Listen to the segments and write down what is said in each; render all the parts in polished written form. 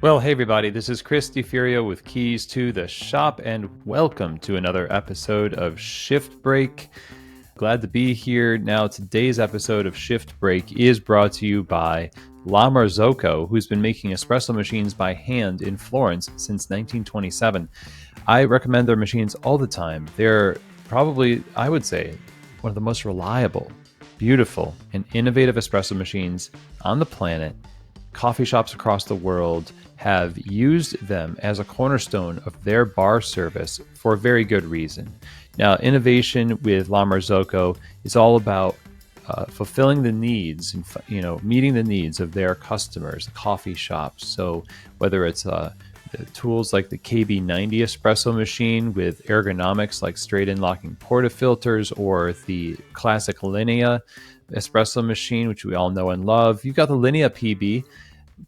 Well, hey everybody, this is Chris DiFurio with Keys to the Shop, and welcome to another episode of Shift Break. Glad to be here. Now, today's episode of Shift Break is brought to you by La Marzocco, who's been making espresso machines by hand in Florence since 1927. I recommend their machines all the time. They're probably, I would say, one of the most reliable, beautiful, and innovative espresso machines on the planet. Coffee shops across the world have used them as a cornerstone of their bar service for a very good reason. Now, innovation with La Marzocco is all about fulfilling the needs and meeting the needs of their customers, the coffee shops. So whether it's the tools like the KB90 espresso machine with ergonomics like straight-in locking portafilters, or the classic Linea espresso machine, which we all know and love. You've got the Linea PB,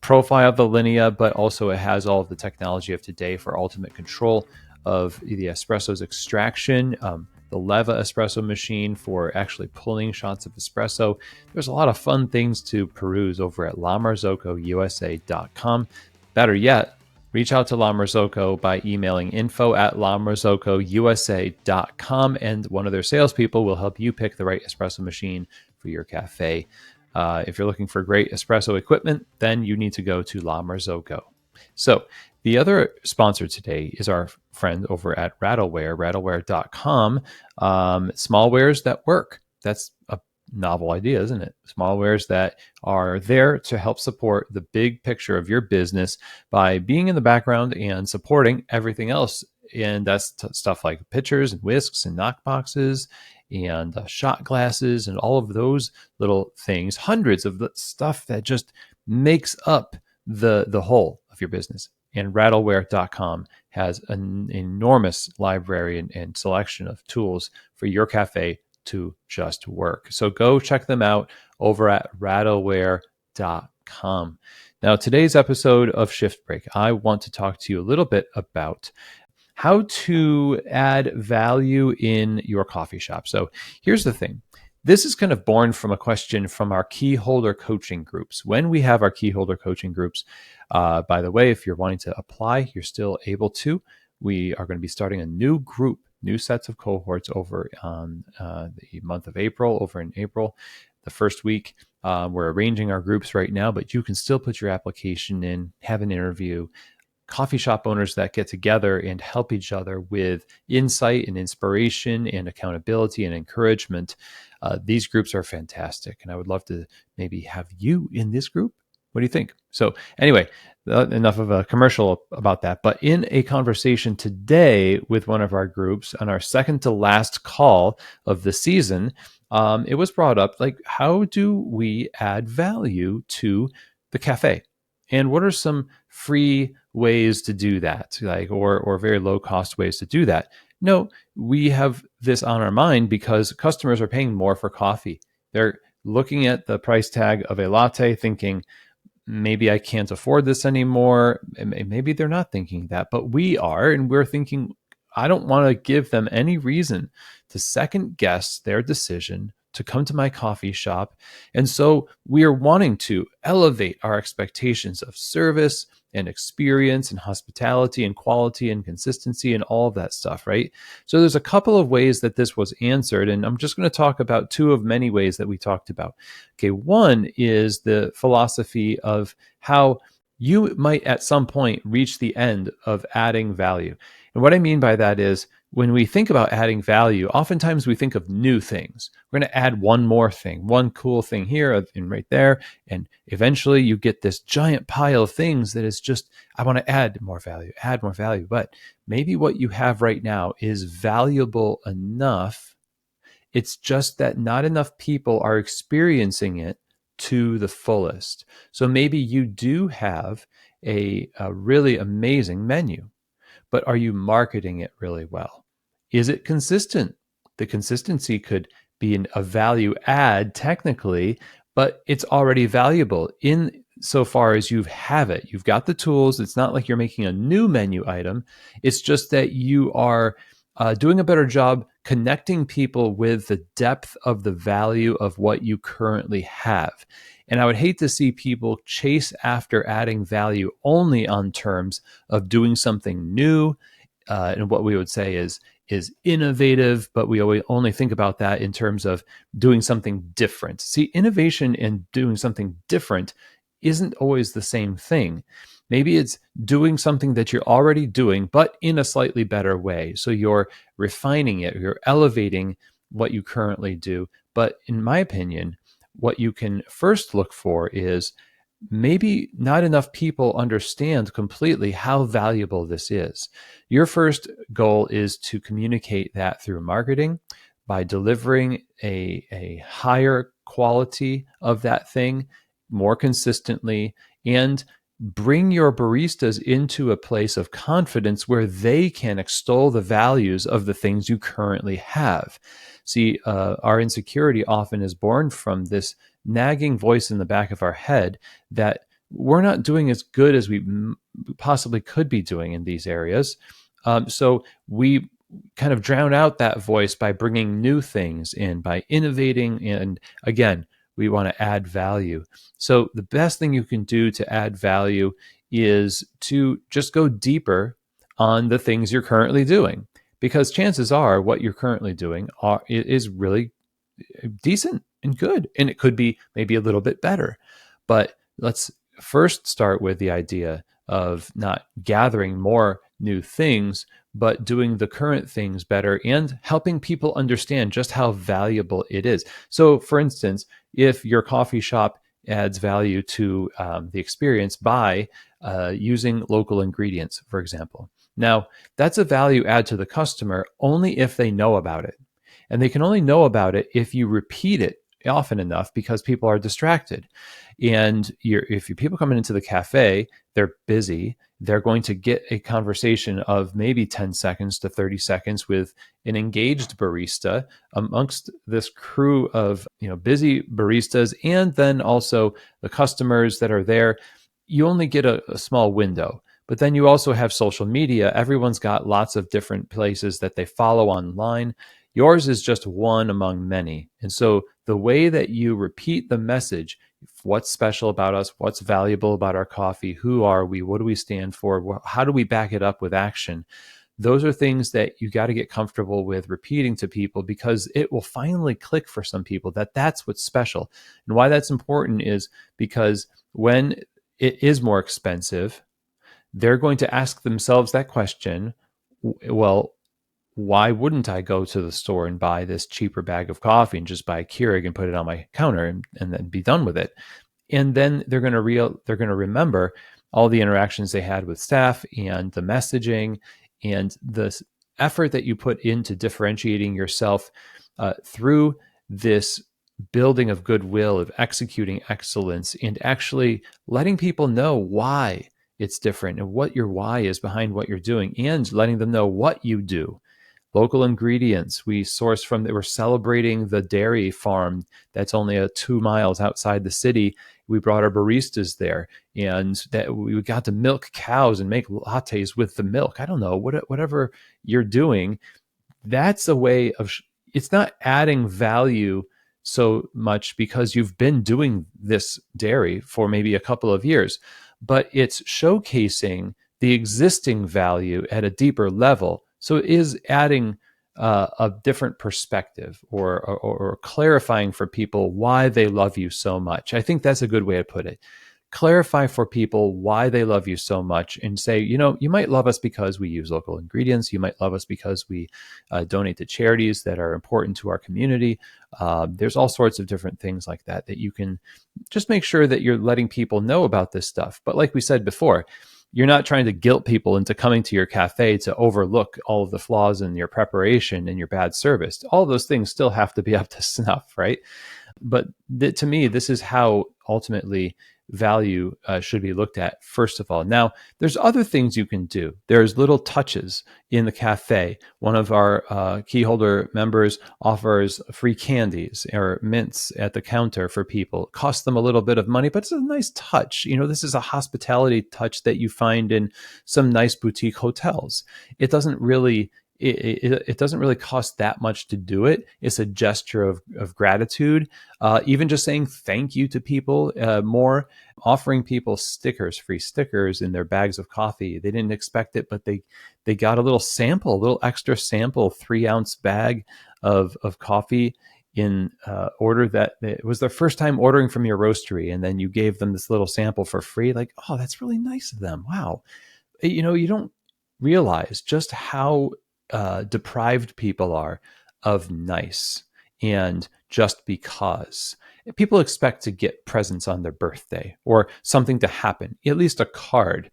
profile of the Linea, but also it has all of the technology of today for ultimate control of the espresso's extraction. The Leva espresso machine for actually pulling shots of espresso. There's a lot of fun things to peruse over at LaMarzoccoUSA.com. Better yet, reach out to La Marzocco by emailing info@LaMarzoccoUSA.com, and one of their salespeople will help you pick the right espresso machine for your cafe. If you're looking for great espresso equipment, then you need to go to La Marzocco. So the other sponsor today is our friend over at Rattleware, rattleware.com. Smallwares that work. That's a novel idea, isn't it? Smallwares that are there to help support the big picture of your business by being in the background and supporting everything else. And that's stuff like pitchers and whisks and knock boxes and shot glasses and all of those little things, hundreds of the stuff that just makes up the whole of your business. And rattleware.com has an enormous library and selection of tools for your cafe to just work. So go check them out over at rattleware.com. Now, today's episode of Shift Break, I want to talk to you a little bit about how to add value in your coffee shop. So here's the thing. This is kind of born from a question from our key holder coaching groups. When we have our key holder coaching groups, by the way, if you're wanting to apply, you're still able to. We are going to be starting a new group, new sets of cohorts over on the month of April, over in April, the first week. We're arranging our groups right now, but you can still put your application in, have an interview. Coffee shop owners that get together and help each other with insight and inspiration and accountability and encouragement. These groups are fantastic, and I would love to maybe have you in this group. What do you think? So anyway, enough of a commercial about that. But in a conversation today with one of our groups on our second to last call of the season, it was brought up, like, how do we add value to the cafe? And what are some free ways to do that, like, or very low cost ways to do that? No, we have this on our mind because customers are paying more for coffee. They're looking at the price tag of a latte thinking, maybe I can't afford this anymore. Maybe they're not thinking that, but we are, and we're thinking, I don't want to give them any reason to second guess their decision to come to my coffee shop. And so we are wanting to elevate our expectations of service and experience and hospitality and quality and consistency and all of that stuff, right? So there's a couple of ways that this was answered, and I'm just going to talk about two of many ways that we talked about. Okay, one is the philosophy of how you might at some point reach the end of adding value. And what I mean by that is, when we think about adding value, oftentimes we think of new things. We're going to add one more thing, one cool thing here and right there. And eventually you get this giant pile of things that is just, I want to add more value, add more value. But maybe what you have right now is valuable enough. It's just that not enough people are experiencing it to the fullest. So maybe you do have a really amazing menu, but are you marketing it really well? Is it consistent? The consistency could be a value add technically, but it's already valuable in so far as you have it. You've got the tools. It's not like you're making a new menu item. It's just that you are doing a better job connecting people with the depth of the value of what you currently have. And I would hate to see people chase after adding value only on terms of doing something new. And what we would say is innovative, but we always only think about that in terms of doing something different. See, innovation and doing something different isn't always the same thing. Maybe it's doing something that you're already doing, but in a slightly better way. So you're refining it, you're elevating what you currently do. But in my opinion, what you can first look for is maybe not enough people understand completely how valuable this is. Your first goal is to communicate that through marketing by delivering a higher quality of that thing more consistently, and bring your baristas into a place of confidence where they can extol the values of the things you currently have. See, our insecurity often is born from this nagging voice in the back of our head that we're not doing as good as we possibly could be doing in these areas. So we kind of drown out that voice by bringing new things in, by innovating. And again, we want to add value. So the best thing you can do to add value is to just go deeper on the things you're currently doing, because chances are what you're currently doing is really decent and good, and it could be maybe a little bit better. But let's first start with the idea of not gathering more new things, but doing the current things better and helping people understand just how valuable it is. So, for instance, if your coffee shop adds value to the experience by using local ingredients, for example, now that's a value add to the customer only if they know about it. And they can only know about it if you repeat it often enough, because people are distracted. And if people coming into the cafe, they're busy. They're going to get a conversation of maybe 10 seconds to 30 seconds with an engaged barista amongst this crew of busy baristas, and then also the customers that are there. You only get a small window. But then you also have social media. Everyone's got lots of different places that they follow online. Yours is just one among many. And so the way that you repeat the message, what's special about us, what's valuable about our coffee, who are we, what do we stand for, how do we back it up with action, those are things that you got to get comfortable with repeating to people, because it will finally click for some people that that's what's special. And why that's important is because when it is more expensive, they're going to ask themselves that question, well, why wouldn't I go to the store and buy this cheaper bag of coffee and just buy a Keurig and put it on my counter and then be done with it? And then they're going to remember all the interactions they had with staff and the messaging and the effort that you put into differentiating yourself through this building of goodwill, of executing excellence, and actually letting people know why it's different and what your why is behind what you're doing, and letting them know what you do. Local ingredients we source from, we're celebrating the dairy farm that's only 2 miles outside the city. We brought our baristas there, and that we got to milk cows and make lattes with the milk. I don't know, whatever you're doing, that's a way of it's not adding value so much because you've been doing this dairy for maybe a couple of years, but it's showcasing the existing value at a deeper level. So it is adding a different perspective, or clarifying for people why they love you so much. I think that's a good way to put it. Clarify for people why they love you so much, and say, you might love us because we use local ingredients. You might love us because we donate to charities that are important to our community. There's all sorts of different things like that you can just make sure that you're letting people know about this stuff. But like we said before, you're not trying to guilt people into coming to your cafe to overlook all of the flaws in your preparation and your bad service. All of those things still have to be up to snuff, right? But to me, this is how ultimately value should be looked at, first of all. Now, there's other things you can do. There's little touches in the cafe. One of our key holder members offers free candies or mints at the counter for people. It costs them a little bit of money, but it's a nice touch. This is a hospitality touch that you find in some nice boutique hotels. It doesn't really it doesn't really cost that much to do it. It's a gesture of gratitude. Even just saying thank you to people, more offering people stickers, free stickers in their bags of coffee. They didn't expect it, but they got a little sample, a little extra sample, 3-ounce bag of coffee in order that it was their first time ordering from your roastery, and then you gave them this little sample for free. Like, oh, that's really nice of them. Wow. You don't realize just how deprived people are of nice and just because. People expect to get presents on their birthday or something to happen, at least a card,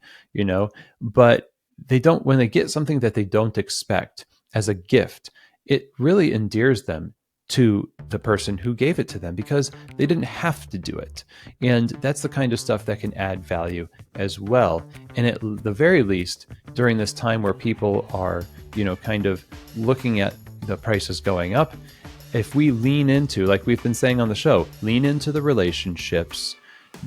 but they don't, when they get something that they don't expect as a gift, it really endears them to the person who gave it to them because they didn't have to do it. And that's the kind of stuff that can add value as well. And at the very least, during this time where people are, kind of looking at the prices going up, if we lean into, like we've been saying on the show, lean into the relationships.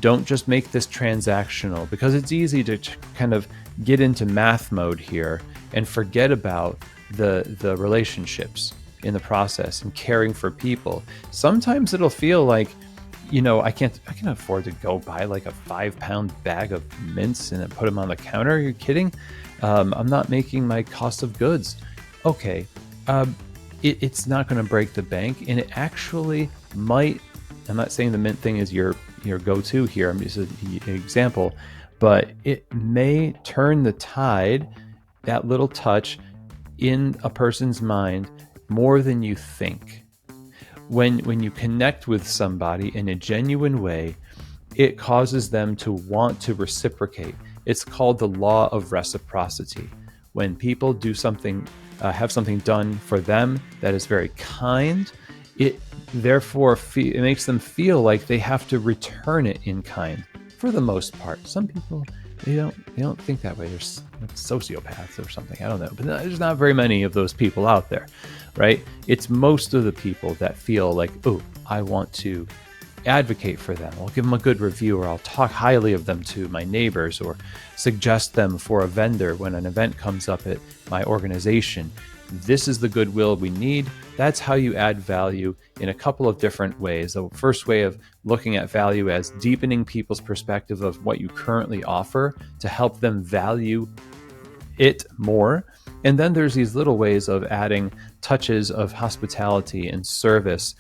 Don't just make this transactional, because it's easy to kind of get into math mode here and forget about the relationships in the process and caring for people. Sometimes it'll feel like, I can afford to go buy like a 5-pound bag of mints and then put them on the counter. Are you kidding? I'm not making my cost of goods. Okay. It's not going to break the bank, and it actually might. I'm not saying the mint thing is your go-to here. I'm just an example, but it may turn the tide, that little touch in a person's mind, more than you think. When you connect with somebody in a genuine way, it causes them to want to reciprocate. It's called the law of reciprocity. When people do something, have something done for them that is very kind, it therefore it makes them feel like they have to return it in kind. For the most part, some people they don't think that way. There's sociopaths or something. I don't know, but there's not very many of those people out there, right? It's most of the people that feel like, oh, I want to advocate for them. I'll give them a good review, or I'll talk highly of them to my neighbors, or suggest them for a vendor when an event comes up at my organization. This is the goodwill we need. That's how you add value in a couple of different ways. The first way of looking at value as deepening people's perspective of what you currently offer to help them value it more. And then there's these little ways of adding touches of hospitality and service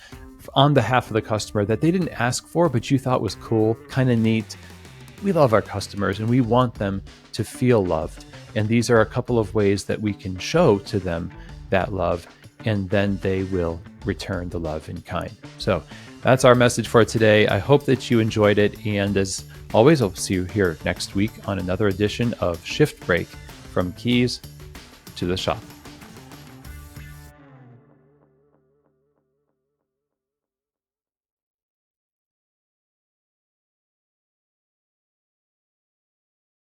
on behalf of the customer that they didn't ask for, but you thought was cool, kind of neat. We love our customers and we want them to feel loved. And these are a couple of ways that we can show to them that love, and then they will return the love in kind. So that's our message for today. I hope that you enjoyed it. And as always, I'll see you here next week on another edition of Shift Break, from keys to the shop.